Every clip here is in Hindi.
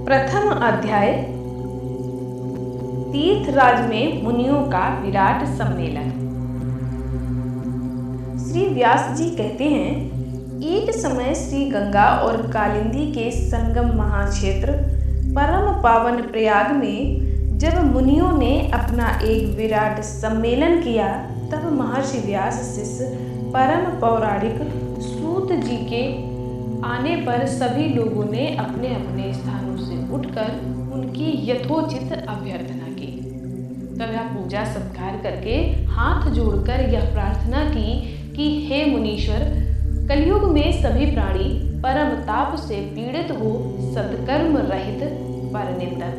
प्रथम अध्याय तीर्थराज में मुनियों का विराट सम्मेलन। श्री व्यास जी कहते हैं, एक समय श्री गंगा और कालिंदी के संगम महाक्षेत्र परम पावन प्रयाग में जब मुनियों ने अपना एक विराट सम्मेलन किया, तब महर्षि व्यास शिष्य परम पौराणिक सूत जी के आने पर सभी लोगों ने अपने अपने स्थानों से उठकर उनकी यथोचित अभ्यर्थना की। तब यह पूजा सत्कार करके हाथ जोड़कर यह प्रार्थना की कि हे मुनीश्वर, कलयुग में सभी प्राणी परम ताप से पीड़ित हो, सत्कर्म रहित, परनिंदक,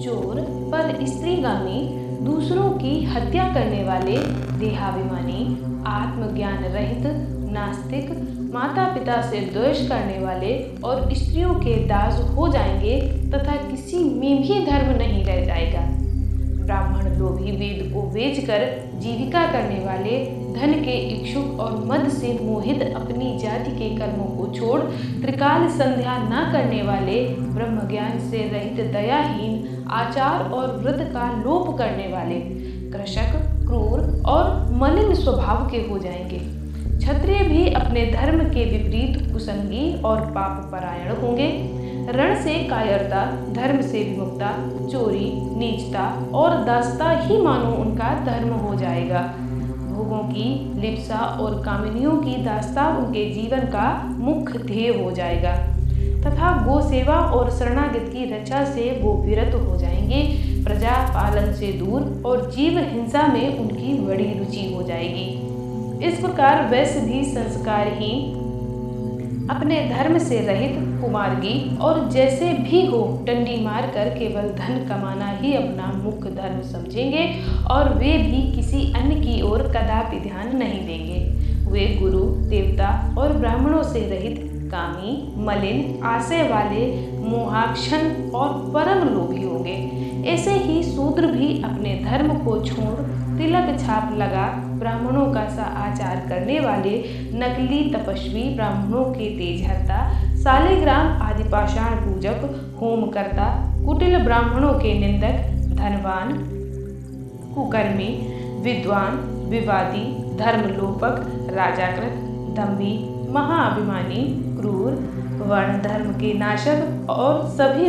चोर, पर स्त्रीगामी, दूसरों की हत्या करने वाले, देहाभिमानी, आत्मज्ञान रहित, नास्तिक, माता पिता से द्वेष करने वाले और स्त्रियों के दास हो जाएंगे तथा किसी में भी धर्म नहीं रह जाएगा। ब्राह्मण लोभी वेद को बेचकर जीविका करने वाले, धन के इच्छुक और मद से मोहित अपनी जाति के कर्मों को छोड़ त्रिकाल संध्या न करने वाले, ब्रह्म ज्ञान से रहित, दयाहीन, आचार और व्रत का लोप करने वाले, कृषक, क्रूर और मलिन स्वभाव के हो जाएंगे। क्षत्रिय भी अपने धर्म के विपरीत कुसंगी और पाप परायण होंगे। रण से कायरता, धर्म से विमुखता, चोरी, नीचता और दासता ही मानो उनका धर्म हो जाएगा। भोगों की लिप्सा और कामिनियों की दासता उनके जीवन का मुख्य ध्येय हो जाएगा तथा गो सेवा और शरणागत की रक्षा से वो विरत हो जाएंगे। प्रजा पालन से दूर और जीव हिंसा में उनकी बड़ी रुचि हो जाएगी। इस प्रकार वैश्य भी संस्कारहीन, अपने धर्म से रहित, कुमार्गी और जैसे भी हो डंडी मारकर केवल धन कमाना ही अपना मुख्य धर्म समझेंगे और वे भी किसी अन्य की ओर कदापि ध्यान नहीं देंगे। वे गुरु, देवता और ब्राह्मणों से रहित, कामी, मलिन, आशय वाले, मोहाक्षण और परम लोभी होंगे। ऐसे ही शूद्र भी अपने धर्म को छोड़ तिलक छाप लगा ब्राह्मणों का सा आचार करने वाले, नकली तपस्वी, ब्राह्मणों के तेजहर्ता, सालिग्राम आदि पाषाण पूजक, होम करता, कुटिल ब्राह्मणों के निंदक, धनवान, कुकर्मी, विद्वान, विवादी, धर्मलोपक, राजाकृत, दंभी, महाअभिमानी, क्रूर, वर्ण धर्म के नाशक और सभी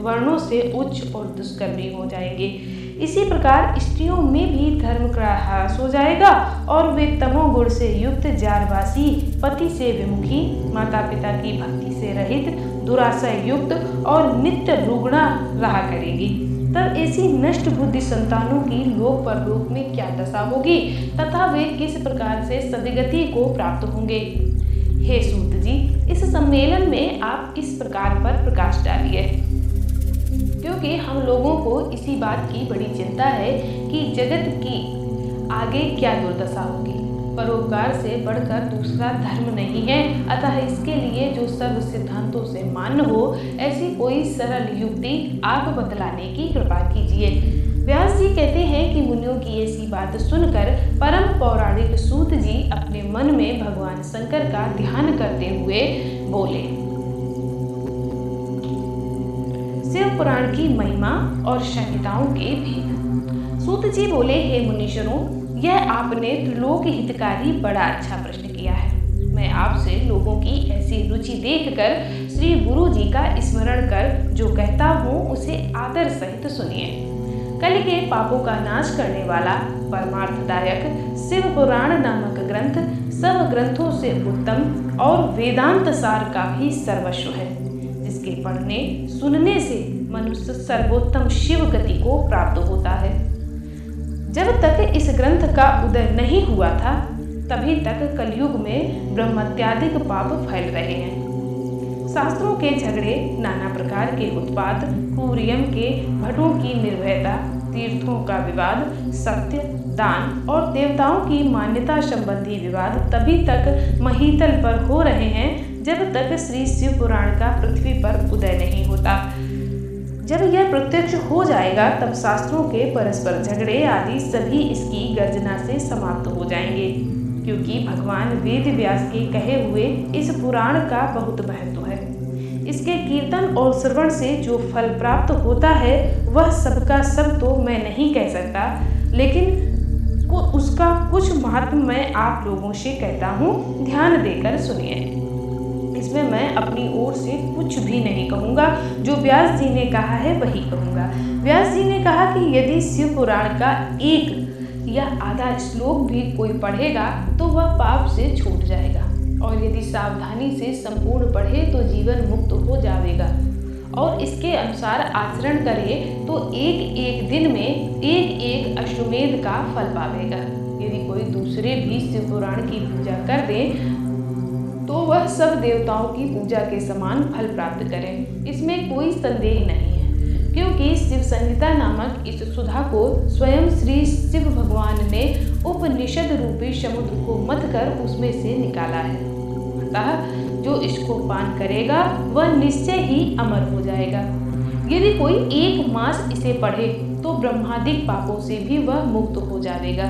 वर्णों से उच्च और दुष्कर्मी हो जाएंगे। इसी प्रकार स्त्रियों में भी धर्म का ह्रास हो जाएगा और वे तमोगुण से युक्त, जारवासी, पति से विमुखी, माता पिता की भक्ति से रहित, दुराशय युक्त और नित्य रुग्णा रहा करेगी। तब ऐसी नष्ट बुद्धि संतानों की लोक परलोक में क्या दशा होगी तथा वे किस प्रकार से सदगति को प्राप्त होंगे। हे सूत जी, इस सम्मेलन में आप इस प्रकार पर प्रकाश डालिए, क्योंकि हम लोगों को इसी बात की बड़ी चिंता है कि जगत की आगे क्या दुर्दशा होगी। परोपकार से बढ़कर दूसरा धर्म नहीं है, अतः इसके लिए जो सर्व सिद्धांतों से मान्य हो, ऐसी कोई सरल युक्ति आप बतलाने की कृपा कीजिए। व्यास जी कहते हैं कि मुनियों की ऐसी बात सुनकर परम पौराणिक सूत जी अपने मन में भगवान शंकर का ध्यान करते हुए बोले। शिव पुराण की महिमा और संहिताओं के भेद। सूत जी बोले, हे मुनीश्वरों, यह आपने त्रिलोक हितकारी बड़ा अच्छा प्रश्न किया है। मैं आपसे लोगों की ऐसी रुचि देखकर श्री गुरु जी का स्मरण कर जो कहता हूँ उसे आदर सहित सुनिए। कल के पापों का नाश करने वाला परमार्थदायक शिव पुराण नामक ग्रंथ सब ग्रंथों से उत्तम और वेदांत सार का भी सर्वस्व है, जिसके पढ़ने सुनने से मनुष्य सर्वोत्तम शिव गति को प्राप्त होता है। जब तक इस ग्रंथ का उदय नहीं हुआ था, तभी तक कलयुग में ब्रह्मत्यादिक पाप फैल रहे हैं। शास्त्रों के झगड़े, नाना प्रकार के उत्पात, कुरियम के भटों की निर्भयता, तीर्थों का विवाद, सत्य, दान और देवताओं की मान्यता संबंधी विवाद तभी तक महीतल पर हो रहे हैं जब तक श्री शिव पुराण का पृथ्वी पर उदय नहीं होता। जब यह प्रत्यक्ष हो जाएगा, तब शास्त्रों के परस्पर झगड़े आदि सभी इसकी गर्जना से समाप्त हो जाएंगे, क्योंकि भगवान वेद व्यास के कहे हुए इस पुराण का बहुत महत्व है। इसके कीर्तन और श्रवण से जो फल प्राप्त होता है वह सबका सब तो मैं नहीं कह सकता, लेकिन उसका कुछ महत्व मैं आप लोगों से कहता हूँ, ध्यान देकर सुनिए। इसमें मैं अपनी ओर से कुछ भी नहीं कहूँगा, जो व्यास जी ने कहा है वही कहूँगा। व्यास जी ने कहा कि यदि शिव पुराण का एक या आधा श्लोक भी कोई पढ़ेगा तो वह पाप से छूट जाएगा, और यदि सावधानी से संपूर्ण पढ़े तो जीवन मुक्त हो जाएगा, और इसके अनुसार आचरण करे तो एक एक दिन में एक एक अश्वमेध का फल पावेगा। यदि कोई दूसरे भी शिव पुराण की पूजा कर दे तो वह सब देवताओं की पूजा के समान फल प्राप्त करे, इसमें कोई संदेह नहीं है, क्योंकि शिव संहिता नामक इस सुधा को स्वयं श्री शिव भगवान ने उपनिषद रूपी समुद्र को मथ कर उसमें से निकाला है। अतः जो इसको पान करेगा वह निश्चय ही अमर हो जाएगा। यदि कोई एक मास इसे पढ़े तो ब्रह्मादिक पापों से भी वह मुक्त हो जाएगा,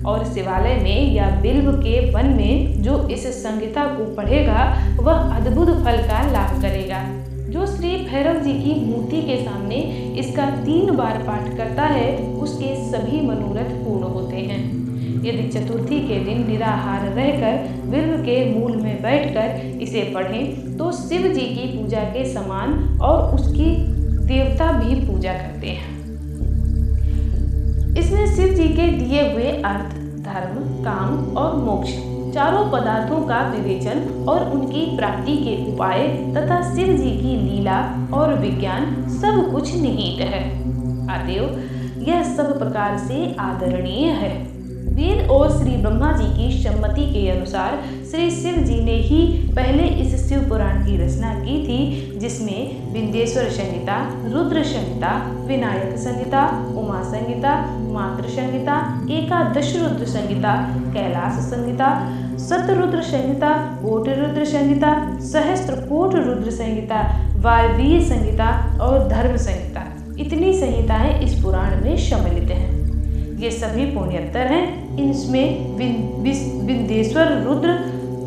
और शिवालय में या बिल्व के वन में जो इस संहिता को पढ़ेगा वह अद्भुत फल का लाभ करेगा। जो श्री भैरव जी की मूर्ति के सामने इसका 3 बार पाठ करता है उसके सभी मनोरथ पूर्ण होते हैं। यदि चतुर्थी के दिन निराहार रहकर बिल्व के मूल में बैठकर इसे पढ़ें तो शिव जी की पूजा के समान और उसकी देवता भी पूजा करते हैं। इसमें शिव जी के दिए हुए अर्थ, धर्म, काम और मोक्ष चारों पदार्थों का विवेचन और उनकी प्राप्ति के उपाय तथा शिव जी की लीला और विज्ञान सब कुछ निहित है। अतएव यह सब प्रकार से आदरणीय है। वेद और श्री ब्रह्मा जी की सम्मति के अनुसार श्री शिव जी ने ही पहले इस शिव पुराण की रचना की थी, जिसमें विंध्येश्वर संहिता, रुद्र संहिता, विनायक संहिता, उमा संहिता, मातृ संहिता, एकादश रुद्र संहिता, कैलाश संहिता, शतरुद्र संहिता, कोटि रुद्र संहिता, सहस्त्र कोट रुद्र संहिता, वायवीय संहिता और धर्म संहिता, इतनी संहिताएं इस पुराण में सम्मिलित हैं। ये सभी पुण्योत्तर हैं। इनमें विंध्येश्वर, रुद्र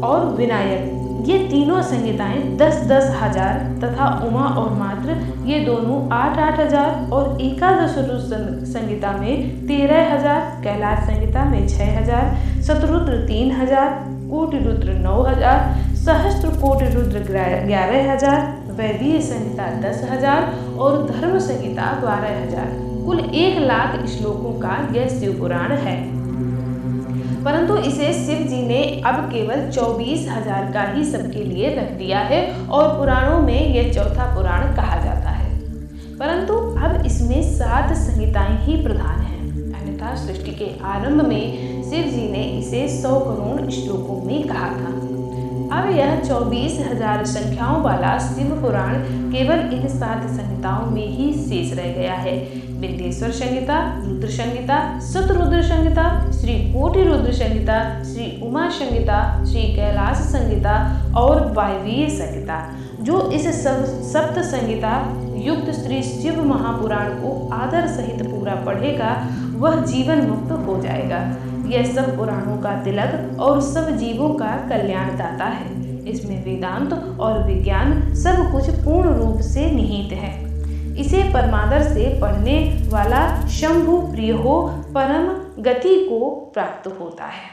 और विनायक ये तीनों संहिताएं 10-10 हजार तथा उमा और मातृ ये दोनों 8-8 हजार और एकादश रुद्र संहिता में 13,000, कैलाश संहिता में 6,000, शतरुद्र 3,000, कोटि रुद्र 9,000, सहस्त्र कोटि रुद्र 11,000, वैवीय संहिता 10,000 और धर्म संहिता 12,000। कुल 1,00,000 श्लोकों का यह शिव पुराण है, परंतु इसे शिव जी ने अब केवल 24,000 का ही सबके लिए रख दिया है और पुराणों में यह चौथा पुराण कहा जाता है। परंतु अब इसमें 7 संहिताएं ही प्रधान हैं, अन्यथा सृष्टि के आरंभ में शिव जी ने इसे 100 करोड़ श्लोकों में कहा था। अब यह 24,000 संख्याओं वाला शिव पुराण केवल इन 7 संहिताओं में ही शेष रह गया है। विंध्येश्वर संहिता, रुद्र संहिता, शतरुद्र संहिता, श्री कोटि रुद्र संहिता, श्री उमा संहिता, श्री कैलाश संहिता और वायवीय संहिता। जो इस सप्त संहिता युक्त श्री शिव महापुराण को आदर सहित पूरा पढ़ेगा वह जीवन मुक्त हो जाएगा। यह सब पुराणों का तिलक और सब जीवों का कल्याणदाता है। इसमें वेदांत और विज्ञान सब कुछ पूर्ण रूप से निहित है। इसे परमादर से पढ़ने वाला शंभु प्रिय हो परम गति को प्राप्त होता है।